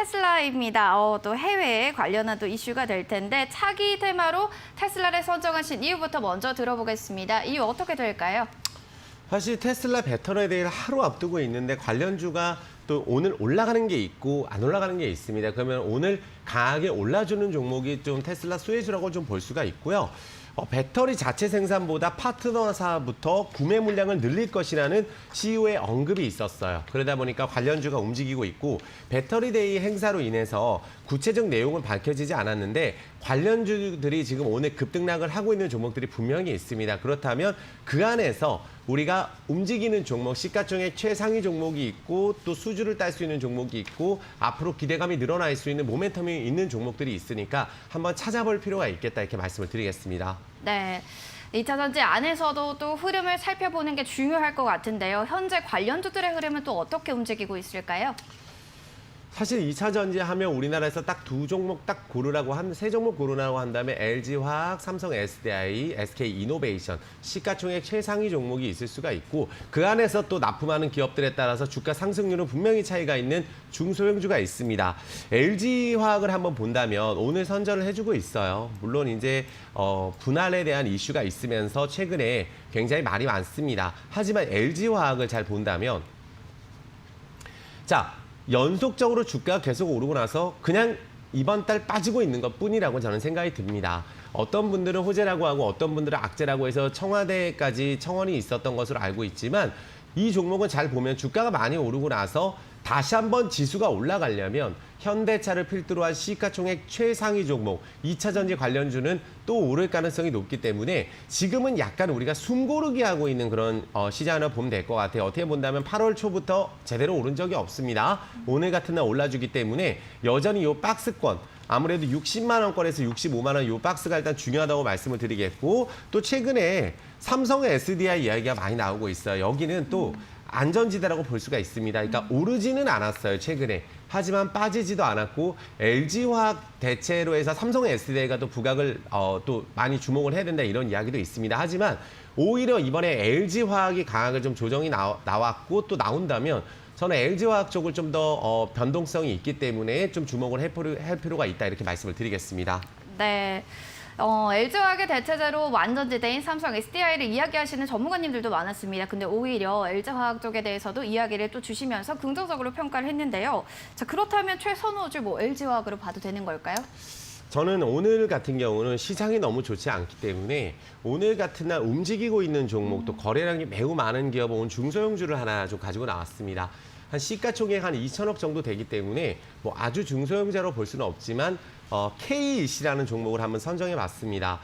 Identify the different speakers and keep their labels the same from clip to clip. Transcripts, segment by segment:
Speaker 1: 테슬라입니다. 또 해외에 관련한 또 이슈가 될 텐데 차기 테마로 테슬라를 선정하신 이유부터 먼저 들어보겠습니다. 이유 어떻게 될까요?
Speaker 2: 사실 테슬라 배터리 데이를 하루 앞두고 있는데 관련주가 또 오늘 올라가는 게 있고 안 올라가는 게 있습니다. 그러면 오늘 강하게 올라주는 종목이 좀 테슬라 수혜주라고 좀 볼 수가 있고요. 배터리 자체 생산보다 파트너사부터 구매 물량을 늘릴 것이라는 CEO의 언급이 있었어요. 그러다 보니까 관련주가 움직이고 있고 배터리 데이 행사로 인해서 구체적 내용은 밝혀지지 않았는데 관련주들이 지금 오늘 급등락을 하고 있는 종목들이 분명히 있습니다. 그렇다면 그 안에서 우리가 움직이는 종목, 시가총액 최상위 종목이 있고 또 수주를 딸 수 있는 종목이 있고 앞으로 기대감이 늘어날 수 있는 모멘텀이 있는 종목들이 있으니까 한번 찾아볼 필요가 있겠다 이렇게 말씀을 드리겠습니다.
Speaker 1: 네. 2차 전지 안에서도 또 흐름을 살펴보는 게 중요할 것 같은데요. 현재 관련주들의 흐름은 또 어떻게 움직이고 있을까요?
Speaker 2: 사실 2차 전지 하면 우리나라에서 딱 두 종목 딱 고르라고 세 종목 고르라고 한다면 LG화학, 삼성 SDI, SK이노베이션 시가총액 최상위 종목이 있을 수가 있고 그 안에서 또 납품하는 기업들에 따라서 주가 상승률은 분명히 차이가 있는 중소형주가 있습니다. LG화학을 한번 본다면 오늘 선전을 해주고 있어요. 물론 이제 분할에 대한 이슈가 있으면서 최근에 굉장히 말이 많습니다. 하지만 LG화학을 잘 본다면 자. 연속적으로 주가가 계속 오르고 나서 그냥 이번 달 빠지고 있는 것뿐이라고 저는 생각이 듭니다. 어떤 분들은 호재라고 하고 어떤 분들은 악재라고 해서 청와대까지 청원이 있었던 것으로 알고 있지만 이 종목은 잘 보면 주가가 많이 오르고 나서 다시 한번 지수가 올라가려면 현대차를 필두로 한 시가총액 최상위 종목, 2차 전지 관련주는 또 오를 가능성이 높기 때문에 지금은 약간 우리가 숨고르기 하고 있는 그런 시장을 보면 될 것 같아요. 어떻게 본다면 8월 초부터 제대로 오른 적이 없습니다. 오늘 같은 날 올라주기 때문에 여전히 이 박스권, 아무래도 60만 원권에서 65만 원 이 박스가 일단 중요하다고 말씀을 드리겠고 또 최근에 삼성의 SDI 이야기가 많이 나오고 있어요. 여기는 또 안전지대라고 볼 수가 있습니다. 그러니까 오르지는 않았어요, 최근에. 하지만 빠지지도 않았고 LG화학 대체로 해서 삼성의 SDI가 또 부각을 또 많이 주목을 해야 된다 이런 이야기도 있습니다. 하지만 오히려 이번에 LG화학이 강하게 좀 조정이 나왔고 또 나온다면 저는 LG화학 쪽을 좀 더 변동성이 있기 때문에 좀 주목을 할 필요가 있다 이렇게 말씀을 드리겠습니다.
Speaker 1: 네. LG화학의 대체제로 완전지대인 삼성 SDI를 이야기하시는 전문가님들도 많았습니다. 근데 오히려 LG화학 쪽에 대해서도 이야기를 또 주시면서 긍정적으로 평가를 했는데요. 자, 그렇다면 최선호주 LG화학으로 봐도 되는 걸까요?
Speaker 2: 저는 오늘 같은 경우는 시장이 너무 좋지 않기 때문에 오늘 같은 날 움직이고 있는 종목 또 거래량이 매우 많은 기업 온 중소형주를 하나 좀 가지고 나왔습니다. 한 시가총액 한 2천억 정도 되기 때문에 뭐 아주 중소형주로 볼 수는 없지만 KEC라는 종목을 한번 선정해 봤습니다.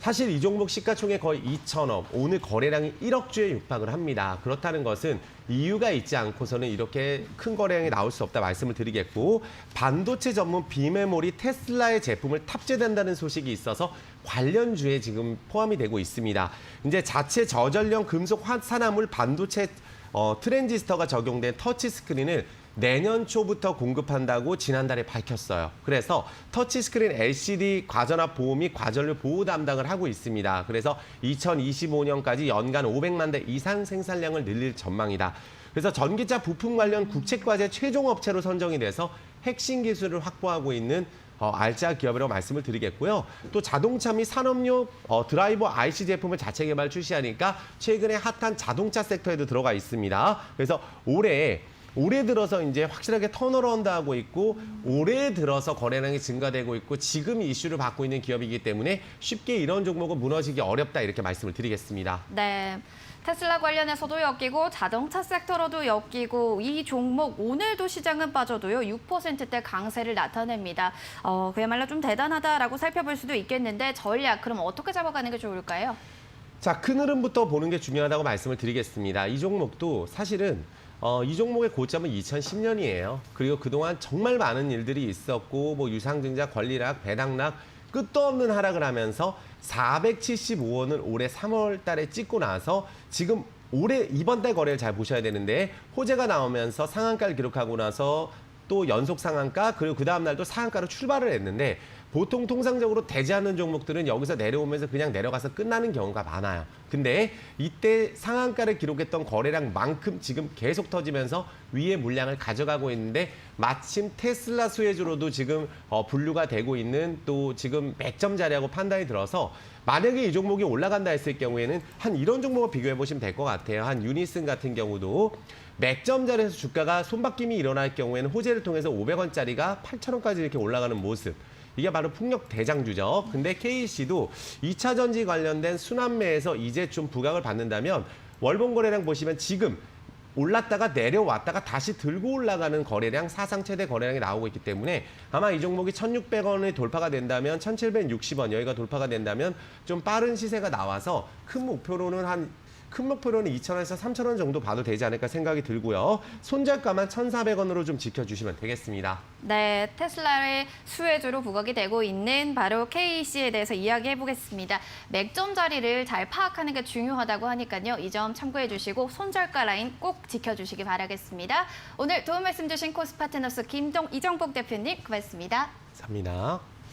Speaker 2: 사실 이 종목 시가총액 거의 2천억, 오늘 거래량이 1억 주에 육박을 합니다. 그렇다는 것은 이유가 있지 않고서는 이렇게 큰 거래량이 나올 수 없다 말씀을 드리겠고 반도체 전문 비메모리 테슬라의 제품을 탑재된다는 소식이 있어서 관련주에 지금 포함이 되고 있습니다. 이제 자체 저전력 금속 화산화물 반도체 트랜지스터가 적용된 터치 스크린을 내년 초부터 공급한다고 지난달에 밝혔어요. 그래서 터치스크린 LCD 과전압 보호 및 과전류 보호 담당을 하고 있습니다. 그래서 2025년까지 연간 500만 대 이상 생산량을 늘릴 전망이다. 그래서 전기차 부품 관련 국책과제 최종 업체로 선정이 돼서 핵심 기술을 확보하고 있는 알짜 기업이라고 말씀을 드리겠고요. 또 자동차 및 산업용 드라이버 IC 제품을 자체 개발 출시하니까 최근에 핫한 자동차 섹터에도 들어가 있습니다. 그래서 올해 들어서 이제 확실하게 턴어라운드 하고 있고 올해 들어서 거래량이 증가되고 있고 지금 이슈를 받고 있는 기업이기 때문에 쉽게 이런 종목은 무너지기 어렵다 이렇게 말씀을 드리겠습니다.
Speaker 1: 네. 테슬라 관련해서도 엮이고 자동차 섹터로도 엮이고 이 종목 오늘도 시장은 빠져도요 6%대 강세를 나타냅니다. 그야말로 좀 대단하다라고 살펴볼 수도 있겠는데 전략 그럼 어떻게 잡아가는 게 좋을까요?
Speaker 2: 자, 큰 흐름부터 보는 게 중요하다고 말씀을 드리겠습니다. 이 종목도 사실은 이 종목의 고점은 2010년이에요. 그리고 그동안 정말 많은 일들이 있었고 뭐 유상증자, 권리락, 배당락 끝도 없는 하락을 하면서 475원을 올해 3월 달에 찍고 나서 지금 이번 달 거래를 잘 보셔야 되는데 호재가 나오면서 상한가를 기록하고 나서 또 연속 상한가 그리고 그 다음 날도 상한가로 출발을 했는데 보통 통상적으로 되지 않는 종목들은 여기서 내려오면서 그냥 내려가서 끝나는 경우가 많아요. 근데 이때 상한가를 기록했던 거래량만큼 지금 계속 터지면서 위에 물량을 가져가고 있는데 마침 테슬라 수혜주로도 지금 분류가 되고 있는 또 지금 맥점 자리하고 판단이 들어서 만약에 이 종목이 올라간다 했을 경우에는 한 이런 종목을 비교해 보시면 될 것 같아요. 한 유니슨 같은 경우도 맥점 자리에서 주가가 손바뀜이 일어날 경우에는 호재를 통해서 500원짜리가 8,000원까지 이렇게 올라가는 모습. 이게 바로 풍력 대장주죠. 근데 KC도 2차 전지 관련된 순환매에서 이제 좀 부각을 받는다면 월봉 거래량 보시면 지금 올랐다가 내려왔다가 다시 들고 올라가는 거래량, 사상 최대 거래량이 나오고 있기 때문에 아마 이 종목이 1,600원이 돌파가 된다면 1,760원 여기가 돌파가 된다면 좀 빠른 시세가 나와서 큰 목표로는 2,000원에서 3,000원 정도 봐도 되지 않을까 생각이 들고요. 손절가만 1,400원으로 좀 지켜주시면 되겠습니다.
Speaker 1: 네, 테슬라의 수혜주로 부각이 되고 있는 바로 KC에 대해서 이야기해 보겠습니다. 맥점 자리를 잘 파악하는 게 중요하다고 하니까요. 이 점 참고해 주시고 손절가 라인 꼭 지켜주시기 바라겠습니다. 오늘 도움 말씀 주신 코스파트너스 이정복 대표님 고맙습니다.
Speaker 2: 감사합니다.